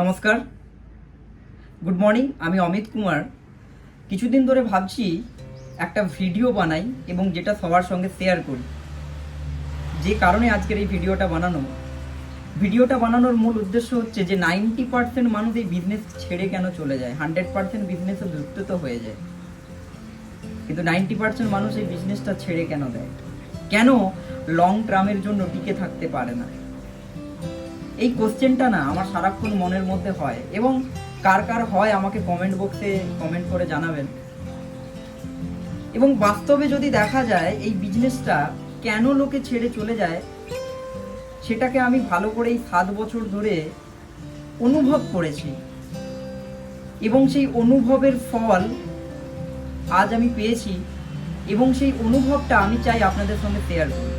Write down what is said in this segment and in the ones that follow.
নমস্কার, good morning. আমি অমিত কুমার। কিছুদিন ধরে ভাবছি একটা ভিডিও বানাই এবং যেটা সবার সঙ্গে শেয়ার করি। যে কারণে আজকের এই ভিডিওটা বানানোর মূল উদ্দেশ্য হচ্ছে যে 90% মানুষ এই বিজনেস ছেড়ে কেন চলে যায়। 100% বিজনেসে যুক্ত তো হয়ে যায়, কিন্তু 90% মানুষ এই বিজনেসটা ছেড়ে কেন দেয়, কেন লং টার্মের জন্য টিকে থাকতে পারে না। এই কোশ্চেনটা না আমার সারাক্ষণ মনের মধ্যে হয়, এবং কার কার হয় আমাকে কমেন্ট বক্সে কমেন্ট করে জানাবেন। এবং বাস্তবে যদি দেখা যায় এই বিজনেসটা কেন লোকে ছেড়ে চলে যায়, সেটাকে আমি ভালো করে এই 7 বছর ধরে অনুভব করেছি, এবং সেই অনুভবের ফল আজ আমি পেয়েছি, এবং সেই অনুভবটা আমি চাই আপনাদের সঙ্গে শেয়ার করি।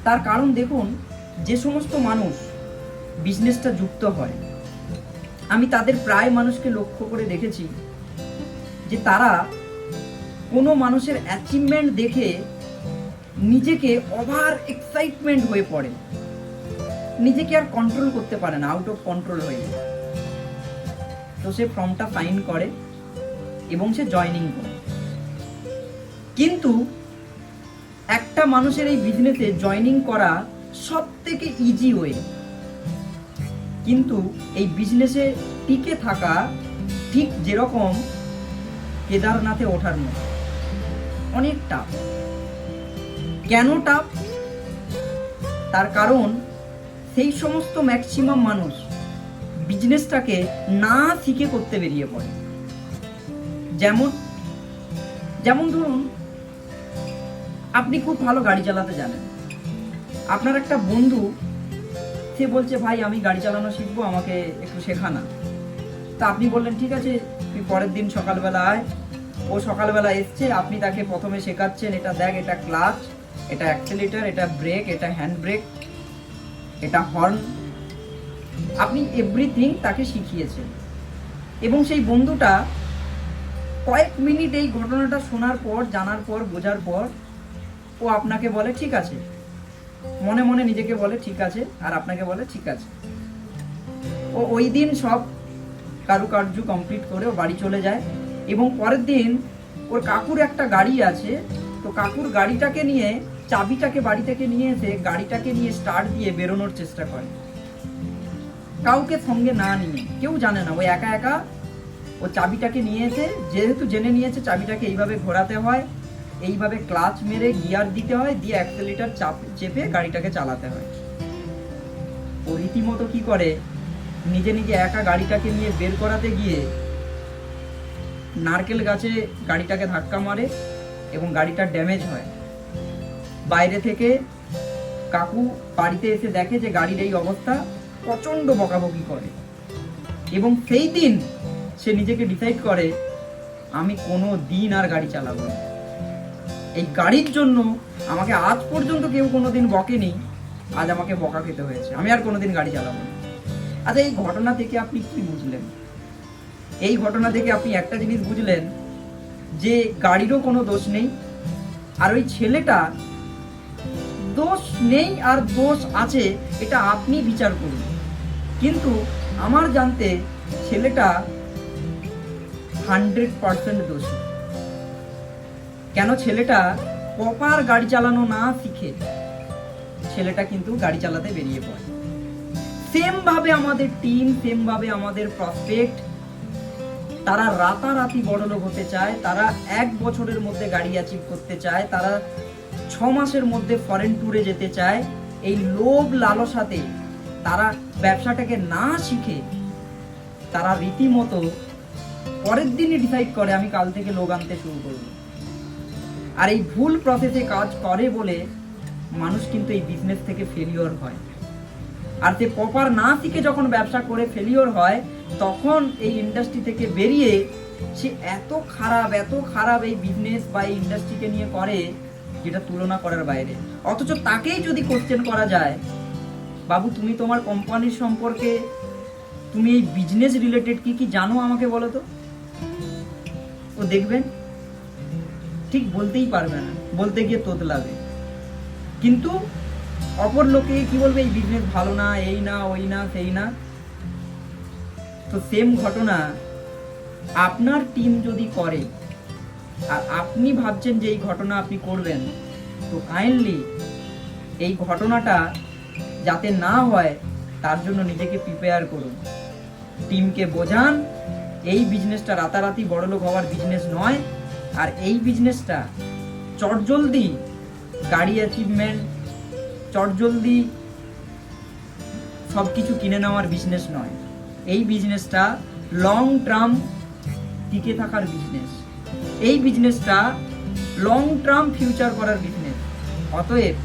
তার কারণ দেখুন, যে সমস্ত মানুষ বিজনেসটা যুক্ত হয়, আমি তাদের প্রায় মানুষকে লক্ষ্য করে দেখেছি যে তারা কোনো মানুষের অ্যাচিভমেন্ট দেখে নিজেকে ওভার এক্সাইটমেন্ট হয়ে পড়ে, নিজেকে আর কন্ট্রোল করতে পারে না, আউট অফ কন্ট্রোল হয়ে যায়। তো সে ফর্মটা সাইন করে এবং সে জয়েনিং করে। কিন্তু একটা মানুষের এই বিজনেসে জয়েনিং করা সব থেকে ইজি ওয়ে, কিন্তু এই বিজনেসে টিকে থাকা ঠিক যেরকম কেদারনাথে ওঠার মতো অনেক টাফ। কেন টাফ? তার কারণ সেই সমস্ত ম্যাক্সিমাম মানুষ বিজনেসটাকে না শিখে করতে বেরিয়ে পড়ে। যেমন ধরুন, আপনি খুব ভালো গাড়ি চালাতে জানেন, আপনার একটা বন্ধু সে বলছে ভাই আমি গাড়ি চালানো শিখবো, আমাকে একটু শেখা না। তা আপনি বললেন ঠিক আছে, তুই পরের দিন সকালবেলা আয়। ও সকালবেলা এসছে, আপনি তাকে প্রথমে শেখাচ্ছেন, এটা দেখ, এটা ক্লাচ, এটা অ্যাক্সেলেটর, এটা ব্রেক, এটা হ্যান্ড ব্রেক, এটা হর্ন। আপনি এভরিথিং তাকে শিখিয়েছেন, এবং সেই বন্ধুটা কয়েক মিনিট এই ঘটনাটা শোনার পর, জানার পর, বোঝার পর ও আপনাকে বলে ঠিক আছে, মনে মনে নিজেকে বলে ঠিক আছে, আর আপনাকে বলে ঠিক আছে। ও ওই দিন সব কারুকার্য কমপ্লিট করে ও বাড়ি চলে যায়, এবং পরের দিন ওর কাকুর একটা গাড়ি আছে, তো কাকুর গাড়িটাকে নিয়ে, চাবিটাকে বাড়ি থেকে নিয়ে এসে গাড়িটাকে নিয়ে স্টার্ট দিয়ে বেরোনোর চেষ্টা করে, কাউকে সঙ্গে না নিয়ে। কেউ জানে না, ও একা একা ও চাবিটাকে নিয়ে এসে, যেহেতু জেনে নিয়েছে চাবিটাকে এইভাবে ঘোরাতে হয়, এইভাবে ক্লাচ মেরে গিয়ার দিতে হয়, দিয়ে অ্যাক্সেলেটর চেপে গাড়িটাকে চালাতে হয়। ও রীতিমতো কি করে, নিজে নিজে একা গাড়িটাকে নিয়ে বের করাতে গিয়ে নারকেল গাছে গাড়িটাকে ধাক্কা মারে এবং গাড়িটা ড্যামেজ হয়। বাইরে থেকে কাকু বাড়িতে এসে দেখে যে গাড়ির এই অবস্থা, প্রচন্ড বকাবকি করে, এবং সেই দিন সে নিজেকে ডিসাইড করে আমি কোনো দিন আর গাড়ি চালাবো না। এই গাড়ির জন্য আমাকে আজ পর্যন্ত কেউ কোনোদিন বকেনি, আজ আমাকে বকা খেতে হয়েছে, আমি আর কোনোদিন গাড়ি চালাবো না। আচ্ছা, এই ঘটনা থেকে আপনি কি বুঝলেন? এই ঘটনা থেকে আপনি একটা জিনিস বুঝলেন যে গাড়িরও কোনো দোষ নেই, আর ওই ছেলেটা দোষ নেই আর দোষ আছে এটা আপনি বিচার করুন। কিন্তু আমার জানতে ছেলেটা 100% দোষী। কেন? ছেলেটা প্রপার গাড়ি চালানো না শিখে ছেলেটা কিন্তু গাড়ি চালাতে বেরিয়ে পড়ে। সেম ভাবে আমাদের টিম, সেম ভাবে আমাদের প্রসপেক্ট, তারা রাতারাতি বড়লোক হতে চায়, তারা 1 বছরের মধ্যে গাড়ি অ্যাচিভ করতে চায়, তারা 6 মাসের মধ্যে ফরেন ট্যুরে যেতে চায়। এই লোভ লালসাতে তারা ব্যবসাটাকে না শিখে তারা রীতিমতো পরের দিনই ডিসাইড করে আমি কাল থেকে লোক আনতে শুরু করব। আর এই ভুল প্রসেসে কাজ করে বলে মানুষ কিন্তু এই বিজনেস থেকে ফেলিওর হয়। আর সে প্রপার না শিখে যখন ব্যবসা করে ফেলিওর হয়, তখন এই ইন্ডাস্ট্রি থেকে বেরিয়ে সে এত খারাপ এই বিজনেস বা এই ইন্ডাস্ট্রিকে নিয়ে করে যেটা তুলনা করার বাইরে। অথচ তাকেই যদি কোশ্চেন করা যায়, বাবু তুমি তোমার কোম্পানির সম্পর্কে, তুমি এই বিজনেস রিলেটেড কি কি জানো আমাকে বলো তো, ও দেখবেন ঠিক বলতেই পারবে না, বলতে গিয়ে তোতলাবে। কিন্তু অপর লোকে কি বলবে, এই বিজনেস ভালো না, এই না, ওই না, সেই না। তো সেম ঘটনা আপনার টিম যদি করে আর আপনি ভাবছেন যে এই ঘটনা আপনি করবেন, তো কাইন্ডলি এই ঘটনাটা যাতে না হয় তার জন্য নিজেকে প্রিপেয়ার করুন, টিমকে বোঝান এই বিজনেসটা রাতারাতি বড়লোক হওয়ার বিজনেস নয়, আর এই বিজনেসটা চটজলদি গাড়ি অ্যাচিভমেন্ট, চটজলদি সব কিছু কিনে নেওয়ার বিজনেস নয়। এই বিজনেসটা লং টার্ম টিকে থাকার বিজনেস, এই বিজনেসটা লং টার্ম ফিউচার করার বিজনেস। অতএব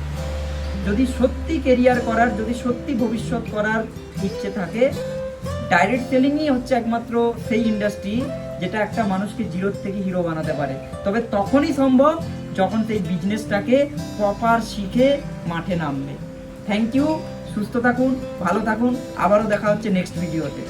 যদি সত্যি কেরিয়ার করার, যদি সত্যি ভবিষ্যৎ করার ইচ্ছে থাকে, ডাইরেক্ট সেলিংই হচ্ছে একমাত্র সেই ইন্ডাস্ট্রি যেটা একটা মানুষকে জিরোর থেকে হিরো বানাতে পারে। তবে তখনই সম্ভব যখন সেই বিজনেসটাকে প্রপার শিখে মাঠে নামবে। থ্যাংক ইউ, সুস্থ থাকুন, ভালো থাকুন, আবারও দেখা হচ্ছে নেক্সট ভিডিওতে।